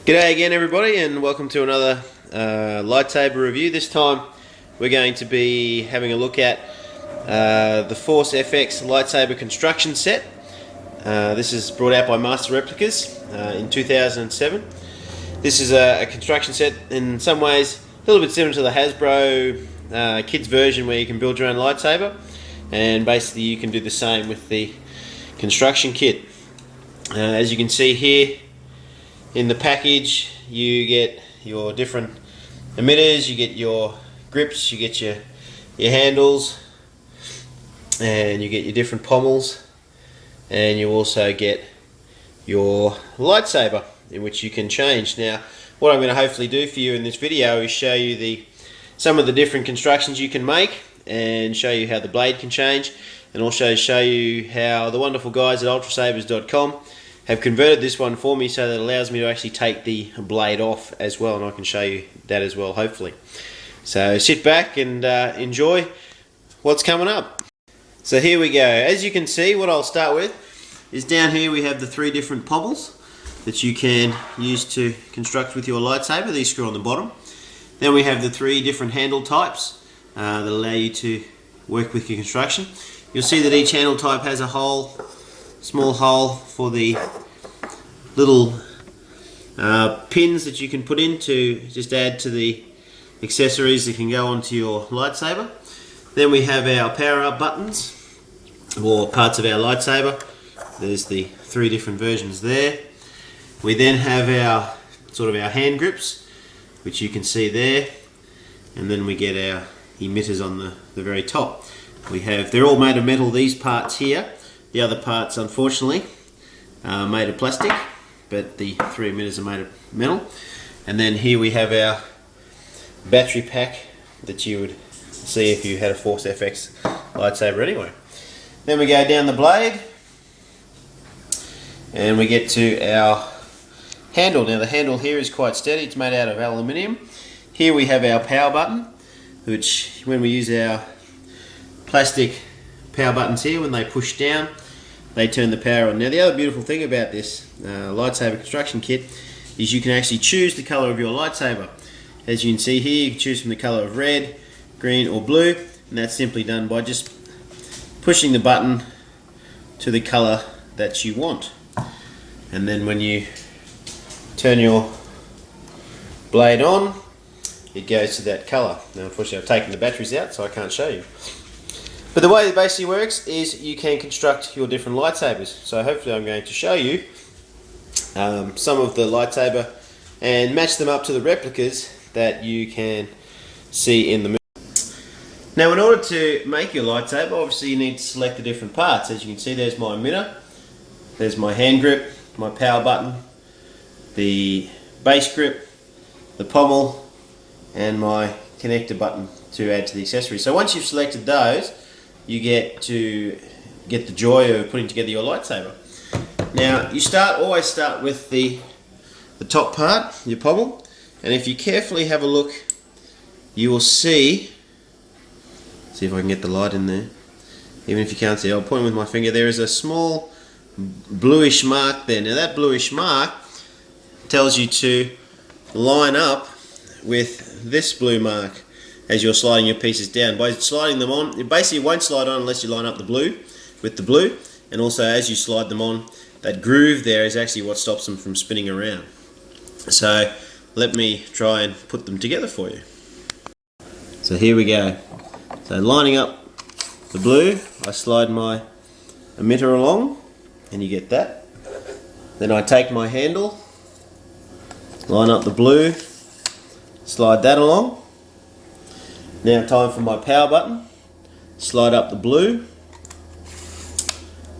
G'day again everybody, and welcome to another lightsaber review. This time we're going to be having a look at the Force FX Lightsaber construction set. This is brought out by Master Replicas in 2007. This is a construction set in some ways a little bit similar to the Hasbro kids version, where you can build your own lightsaber, and basically you can do the same with the construction kit. As you can see here in the package, you get your different emitters, you get your grips, you get your handles, and you get your different pommels, and you also get your lightsaber, in which you can change. Now, what I'm going to hopefully do for you in this video is show you some of the different constructions you can make, and show you how the blade can change, and also show you how the wonderful guys at ultrasbers.com have converted this one for me, so that it allows me to actually take the blade off as well, and I can show you that as well, hopefully. So sit back and enjoy what's coming up. So here we go. As you can see, what I'll start with is down here we have the three different pommels that you can use to construct with your lightsaber. These screw on the bottom. Then we have the three different handle types that allow you to work with your construction. You'll see that each handle type has a hole, small hole for the little pins that you can put in to just add to the accessories that can go onto your lightsaber. Then we have our power up buttons, or parts of our lightsaber. There's the three different versions there. We then have our our hand grips, which you can see there, and then we get our emitters on the very top. They're all made of metal, these parts here. The other parts, unfortunately, are made of plastic, but the three emitters are made of metal. And then here we have our battery pack that you would see if you had a Force FX lightsaber anyway. Then we go down the blade, and we get to our handle. Now the handle here is quite steady, it's made out of aluminium. Here we have our power button, which when we use our plastic power buttons here, when they push down, they turn the power on. Now the other beautiful thing about this lightsaber construction kit is you can actually choose the color of your lightsaber. As you can see here, you can choose from the color of red, green or blue, and that's simply done by just pushing the button to the color that you want. And then when you turn your blade on, it goes to that color. Now unfortunately I've taken the batteries out, so I can't show you. But the way it basically works is you can construct your different lightsabers. So hopefully I'm going to show you some of the lightsaber and match them up to the replicas that you can see in the movie. Now in order to make your lightsaber, obviously you need to select the different parts. As you can see, there's my emitter, there's my hand grip, my power button, the base grip, the pommel, and my connector button to add to the accessory. So once you've selected those, you get to get the joy of putting together your lightsaber. Now you always start with the top part, your pommel, and if you carefully have a look, you will see if I can get the light in there. Even if you can't see, I'll point with my finger. There is a small bluish mark there. Now that bluish mark tells you to line up with this blue mark as you're sliding your pieces down. By sliding them on, it basically won't slide on unless you line up the blue with the blue, and also as you slide them on, that groove there is actually what stops them from spinning around. So let me try and put them together for you. So here we go. So lining up the blue, I slide my emitter along, and you get that. Then I take my handle, line up the blue, slide that along. Now time for my power button. Slide up the blue,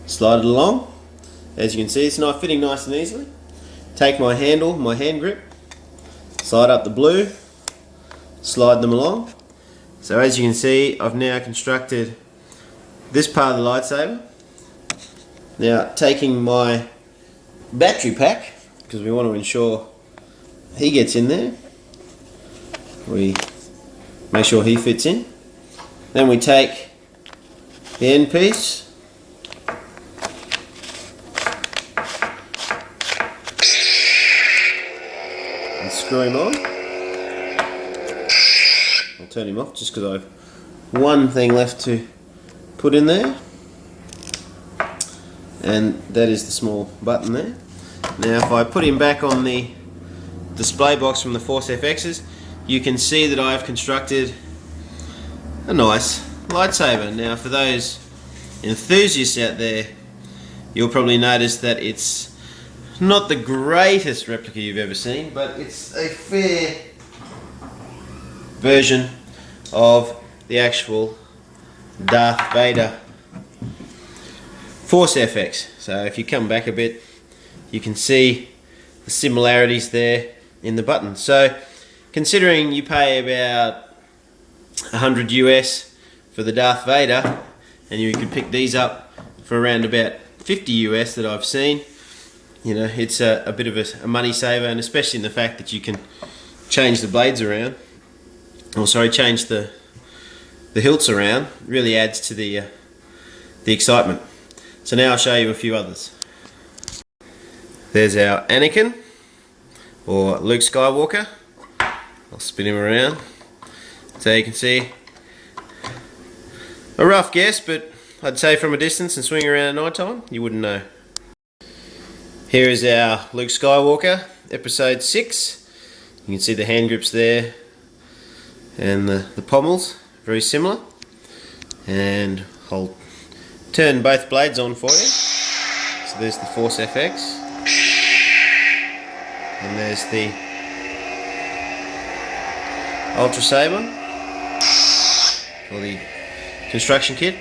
slide it along. As you can see, it's not fitting nice and easily. Take my handle, my hand grip, slide up the blue, slide them along. So as you can see, I've now constructed this part of the lightsaber. Now taking my battery pack, because we want to ensure he gets in there, we make sure he fits in. Then we take the end piece, and screw him on. I'll turn him off just because I have one thing left to put in there, and that is the small button there. Now if I put him back on the display box from the Force FXs, you can see that I've constructed a nice lightsaber. Now for those enthusiasts out there, you'll probably notice that it's not the greatest replica you've ever seen, but it's a fair version of the actual Darth Vader Force FX. So if you come back a bit, you can see the similarities there in the button. So considering you pay about 100 US for the Darth Vader, and you could pick these up for around about 50 US that I've seen, you know, it's a bit of a money saver, and especially in the fact that you can change the blades around, or sorry, change the hilts around. Really adds to the excitement. So now I'll show you a few others. There's our Anakin, or Luke Skywalker. I'll spin him around so you can see a rough guess, but I'd say from a distance and swing around at night time, you wouldn't know. Here is our Luke Skywalker, episode 6. You can see the hand grips there and the pommels, very similar. And I'll turn both blades on for you. So there's the Force FX, and there's the ultrasaber, or the construction kit.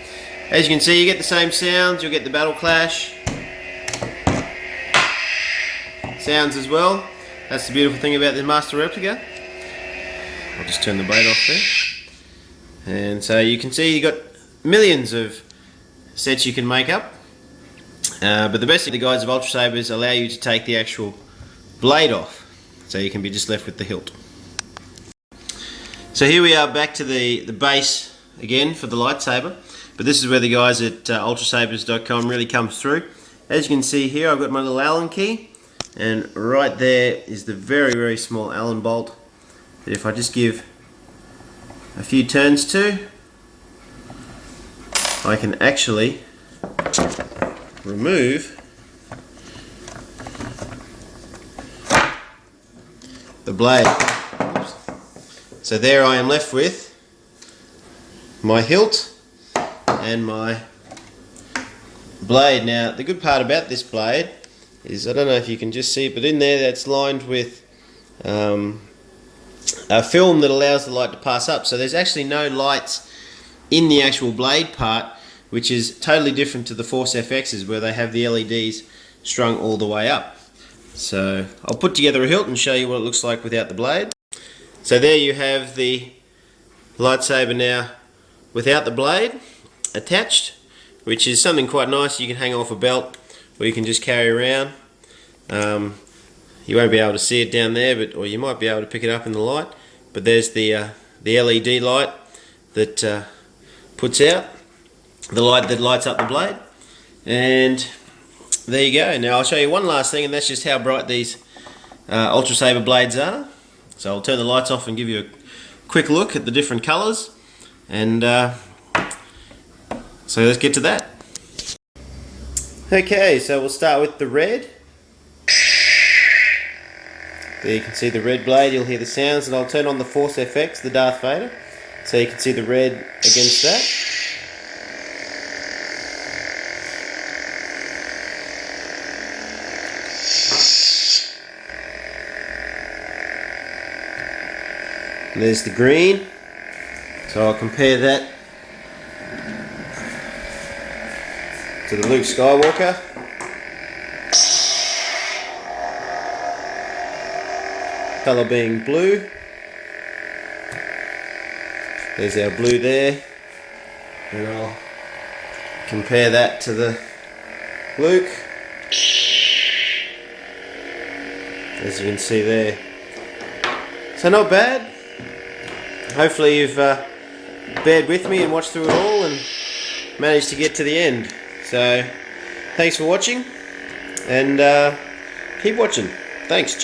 As you can see, you get the same sounds. You'll get the battle clash sounds as well. That's the beautiful thing about the master replica. I'll just turn the blade off there. And so you can see you've got millions of sets you can make up. But the best thing, the guides of ultrasabers allow you to take the actual blade off, so you can be just left with the hilt. So here we are back to the base again for the lightsaber, but this is where the guys at ultrasabers.com really comes through. As you can see here, I've got my little Allen key, and right there is the very, very small Allen bolt that if I just give a few turns to, I can actually remove the blade. Oops. So there I am left with my hilt and my blade. Now the good part about this blade is, I don't know if you can just see it, but in there that's lined with a film that allows the light to pass up. So there's actually no lights in the actual blade part, which is totally different to the Force FXs where they have the LEDs strung all the way up. So I'll put together a hilt and show you what it looks like without the blade. So there you have the lightsaber now without the blade attached, which is something quite nice. You can hang off a belt, or you can just carry around. You won't be able to see it down there, or you might be able to pick it up in the light. But there's the LED light that puts out the light that lights up the blade, and there you go. Now I'll show you one last thing, and that's just how bright these ultrasaber blades are. So I'll turn the lights off and give you a quick look at the different colours, and so let's get to that. Okay, so we'll start with the red. There you can see the red blade, you'll hear the sounds, and I'll turn on the Force FX, the Darth Vader, so you can see the red against that. And there's the green, so I'll compare that to the Luke Skywalker. Colour being blue. There's our blue there, and I'll compare that to the Luke, as you can see there. So not bad. Hopefully you've bared with me and watched through it all and managed to get to the end. So thanks for watching, and keep watching. Thanks.